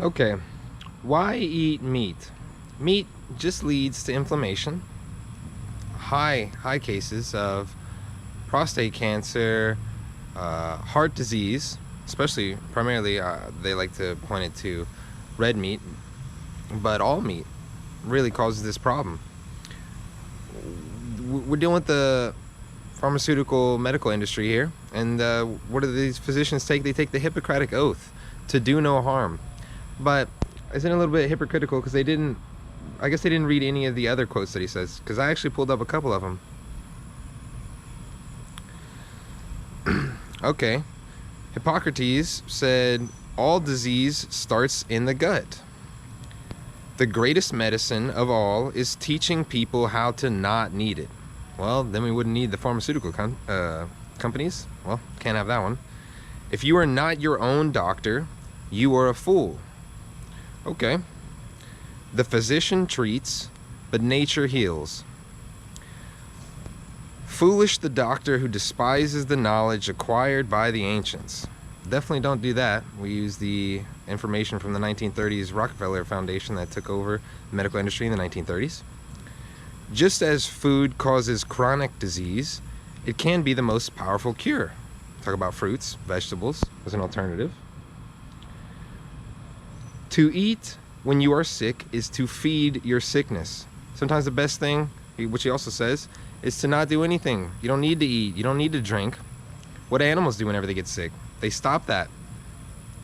Okay, why eat meat? Meat just leads to inflammation, high cases of prostate cancer, heart disease, especially primarily they like to point it to red meat, but all meat really causes this problem. We're dealing with the pharmaceutical medical industry here, and what do these physicians take? They take the Hippocratic oath to do no harm. But isn't it a little bit hypocritical because I guess they didn't read any of the other quotes that he says, because I actually pulled up a couple of them. Okay, Hippocrates said all disease starts in the gut. The greatest medicine of all is teaching people how to not need it. Well, then we wouldn't need the pharmaceutical companies. Well, can't have that one. If you are not your own doctor, you are a fool. Okay. The physician treats, but nature heals. Foolish the doctor who despises the knowledge acquired by the ancients. Definitely don't do that. We use the information from the 1930s Rockefeller Foundation that took over the medical industry in the 1930s. Just as food causes chronic disease, it can be the most powerful cure. Talk about fruits, vegetables as an alternative. To eat when you are sick is to feed your sickness. Sometimes the best thing, which he also says, is to not do anything. You don't need to eat. You don't need to drink. What do animals do whenever they get sick? They stop that.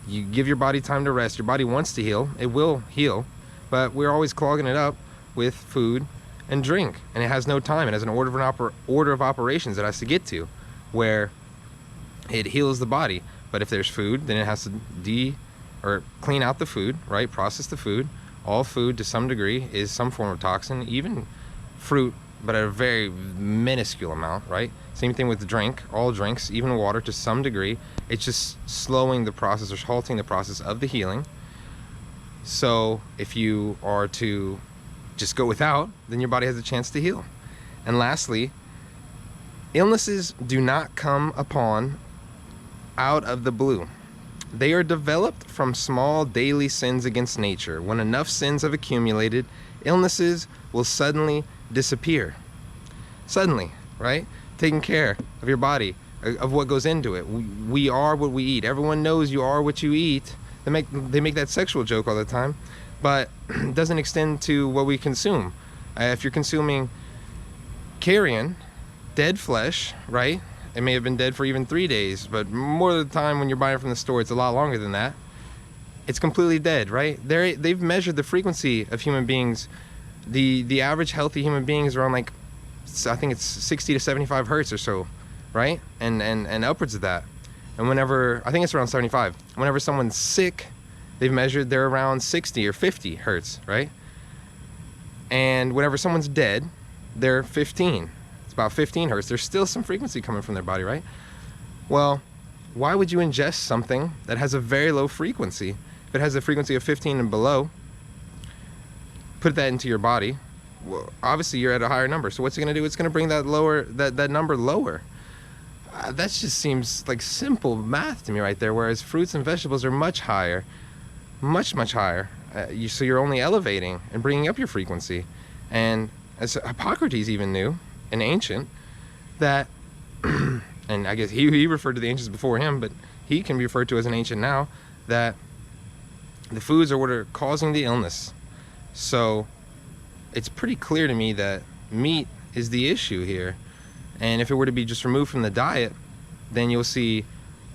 You give your body time to rest. Your body wants to heal. It will heal. But we're always clogging it up with food and drink. And it has no time. It has an order of operations it has to get to where it heals the body. But if there's food, then it has to clean out the food, right? Process the food. All food to some degree is some form of toxin, even fruit, but at a very minuscule amount, right? Same thing with the drink, all drinks, even water to some degree. It's just slowing the process or halting the process of the healing. So if you are to just go without, then your body has a chance to heal. And lastly, illnesses do not come upon out of the blue. They are developed from small daily sins against nature. When enough sins have accumulated, illnesses will suddenly disappear. Suddenly, right? Taking care of your body, of what goes into it. We are what we eat. Everyone knows you are what you eat. They make that sexual joke all the time, but it doesn't extend to what we consume. If you're consuming carrion, dead flesh, right? It may have been dead for even 3 days, but more of the time when you're buying it from the store, it's a lot longer than that. It's completely dead, right? They've measured the frequency of human beings. The average healthy human being is around, like, I think it's 60 to 75 hertz or so, right? And upwards of that. And whenever, I think it's around 75. Whenever someone's sick, they've measured they're around 60 or 50 hertz, right? And whenever someone's dead, they're 15. It's about 15 hertz. There's still some frequency coming from their body, right? Well, why would you ingest something that has a very low frequency? If it has a frequency of 15 and below, put that into your body, well, obviously you're at a higher number. So what's it going to do? It's going to bring that number lower. That just seems like simple math to me right there, whereas fruits and vegetables are much higher, much higher. So you're only elevating and bringing up your frequency. And as Hippocrates even knew, an ancient, that and I guess he referred to the ancients before him, but he can be referred to as an ancient now, that the foods are what are causing the illness. So it's pretty clear to me that meat is the issue here. And if it were to be just removed from the diet, then you'll see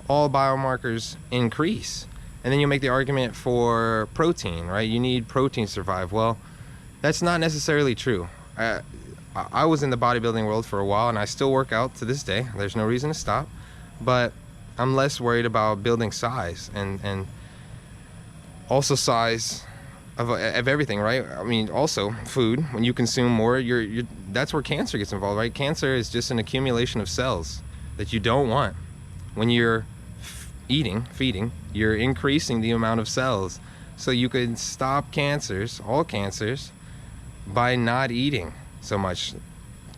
all biomarkers increase. And then you'll make the argument for protein, right? You need protein to survive. Well, that's not necessarily true. I was in the bodybuilding world for a while, and I still work out to this day. There's no reason to stop. But I'm less worried about building size and also size of everything, right? I mean, also food. When you consume more, that's where cancer gets involved, right? Cancer is just an accumulation of cells that you don't want. When you're feeding, you're increasing the amount of cells. So you can stop cancers, all cancers, by not eating so much.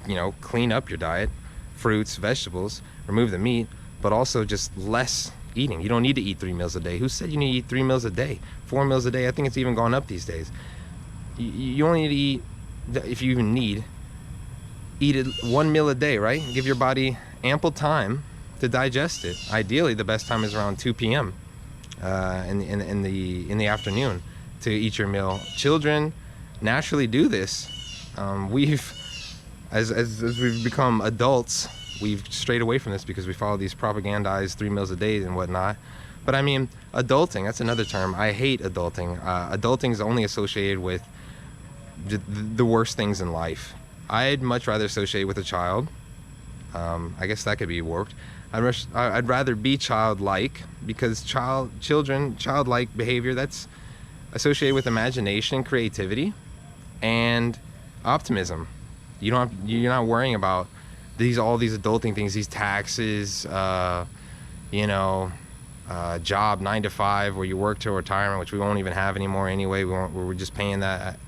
You know, clean up your diet, fruits, vegetables, remove the meat, but also just less eating. You don't need to eat 3 meals a day. Who said you need to eat 3 meals a day? 4 meals a day? I think it's even gone up these days. You only need to eat, if you even need, eat it 1 meal a day, right? Give your body ample time to digest it. Ideally, the best time is around 2 p.m. In the afternoon to eat your meal. Children naturally do this. As we've become adults, we've strayed away from this because we follow these propagandized 3 meals a day and whatnot. But I mean, adulting, that's another term. I hate adulting. Adulting is only associated with the worst things in life. I'd much rather associate with a child. I guess that could be warped. I'd rather be childlike, because childlike behavior, that's associated with imagination, creativity, and optimism. You're not worrying about all these adulting things, these taxes, job 9 to 5 where you work till retirement, which we won't even have anymore anyway. We're just paying that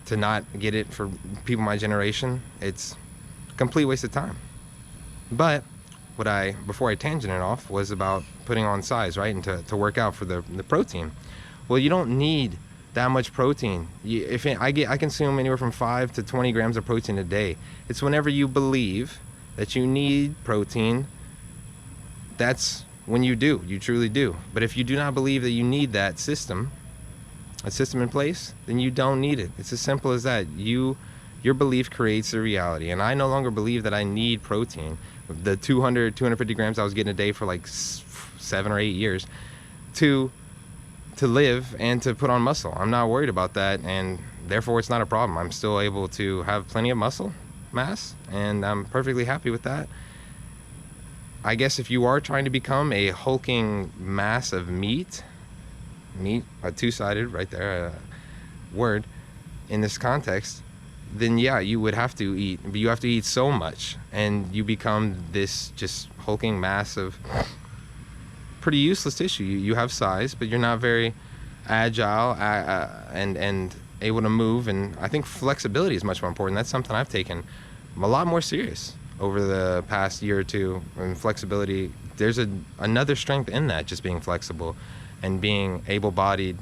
to not get it for people my generation. It's a complete waste of time. But before I tangented off, was about putting on size, right, and to work out for the protein. Well, you don't need that much protein. I consume anywhere from 5 to 20 grams of protein a day. It's whenever you believe that you need protein, that's when you truly do. But if you do not believe that you need a system in place, then you don't need it. It's as simple as that. Your belief creates the reality. And I no longer believe that I need protein. The 250 grams I was getting a day for like 7 or 8 years to live and to put on muscle. I'm not worried about that, and therefore it's not a problem. I'm still able to have plenty of muscle mass, and I'm perfectly happy with that. I guess if you are trying to become a hulking mass of meat, a two-sided right there word in this context, then yeah, you would have to eat, but you have to eat so much, and you become this just hulking mass of pretty useless tissue. You have size, but you're not very agile and able to move. And I think flexibility is much more important. That's something I've taken a lot more serious over the past year or two. And flexibility, there's another strength in that. Just being flexible and being able-bodied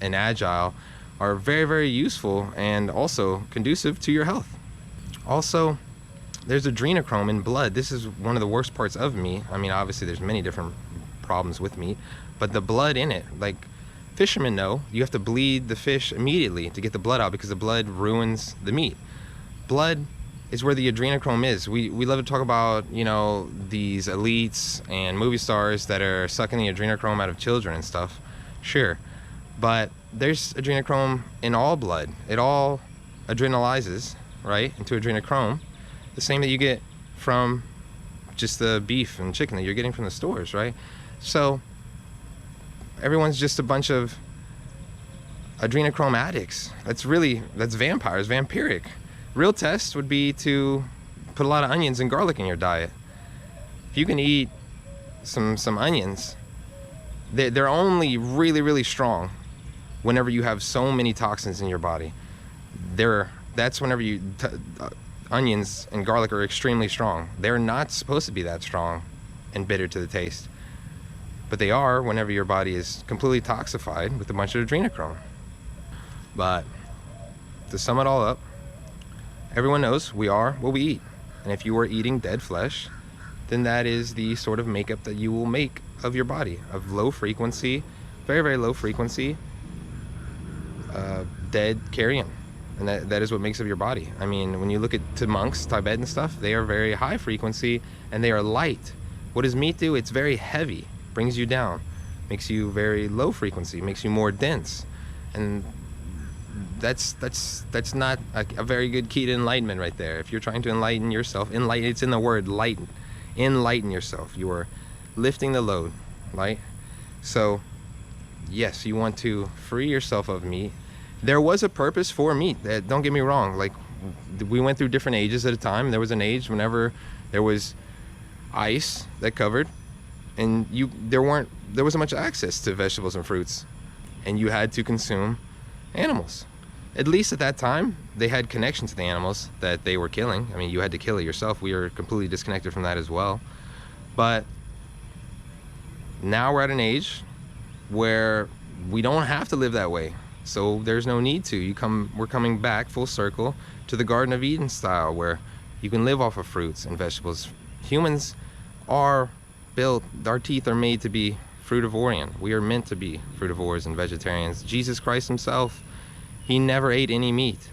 and agile are very, very useful and also conducive to your health. Also, there's adrenochrome in blood. This is one of the worst parts of meat. I mean, obviously there's many different problems with meat, but the blood in it, like fishermen know, you have to bleed the fish immediately to get the blood out, because the blood ruins the meat. Blood is where the adrenochrome is. We love to talk about, these elites and movie stars that are sucking the adrenochrome out of children and stuff. Sure, but there's adrenochrome in all blood. It all adrenalizes, right, into adrenochrome, the same that you get from just the beef and chicken that you're getting from the stores, right? So everyone's just a bunch of adrenochrome addicts. That's vampires, vampiric. Real test would be to put a lot of onions and garlic in your diet. If you can eat some onions, they're only really, really strong whenever you have so many toxins in your body. That's whenever onions and garlic are extremely strong. They're not supposed to be that strong and bitter to the taste, but they are whenever your body is completely toxified with a bunch of adrenochrome. But to sum it all up, everyone knows we are what we eat. And if you are eating dead flesh, then that is the sort of makeup that you will make of your body, of low frequency, very, very low frequency, dead carrion. And that is what makes up your body. I mean, when you look to monks, Tibet and stuff, they are very high frequency and they are light. What does meat do? It's very heavy, brings you down, makes you very low frequency, makes you more dense. And that's not a very good key to enlightenment right there. If you're trying to enlighten yourself, it's in the word lighten. Enlighten yourself. You are lifting the load, right? So yes, you want to free yourself of meat. There was a purpose for meat. Don't get me wrong. Like, we went through different ages at a time. There was an age whenever there was ice that covered, and there wasn't much access to vegetables and fruits, and you had to consume animals. At least at that time, they had connection to the animals that they were killing. I mean, you had to kill it yourself. We are completely disconnected from that as well. But now we're at an age where we don't have to live that way. So there's no need to. We're coming back full circle to the Garden of Eden style, where you can live off of fruits and vegetables. Humans are built, our teeth are made to be fruitivorian. We are meant to be frutivores and vegetarians. Jesus Christ himself, he never ate any meat.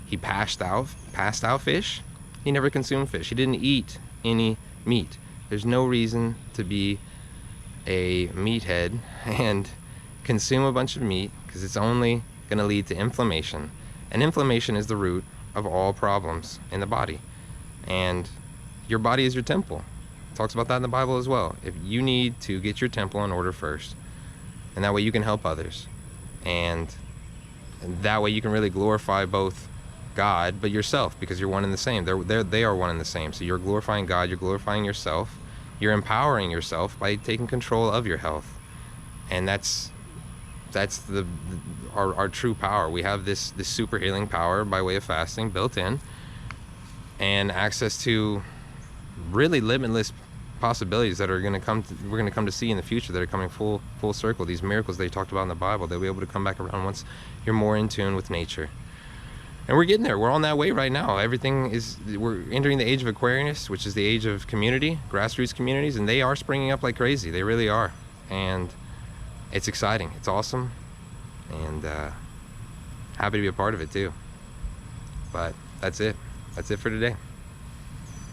He passed out fish. He never consumed fish. He didn't eat any meat. There's no reason to be a meathead and consume a bunch of meat, because it's only going to lead to inflammation. And inflammation is the root of all problems in the body. And your body is your temple. It talks about that in the Bible as well. If you need to get your temple in order first, and that way you can help others. And that way you can really glorify both God but yourself, because you're one and the same. They are one and the same. So you're glorifying God, you're glorifying yourself, you're empowering yourself by taking control of your health. And that's our true power. We have this super healing power by way of fasting built in, and access to really limitless possibilities that we're going to come to see in the future, that are coming full circle. These miracles they talked about in the Bible, they'll be able to come back around once you're more in tune with nature. And we're getting there. We're on that way right now. We're entering the age of Aquarius, which is the age of community, grassroots communities, and they are springing up like crazy. They really are. And it's exciting. It's awesome. And happy to be a part of it too. But that's it. That's it for today.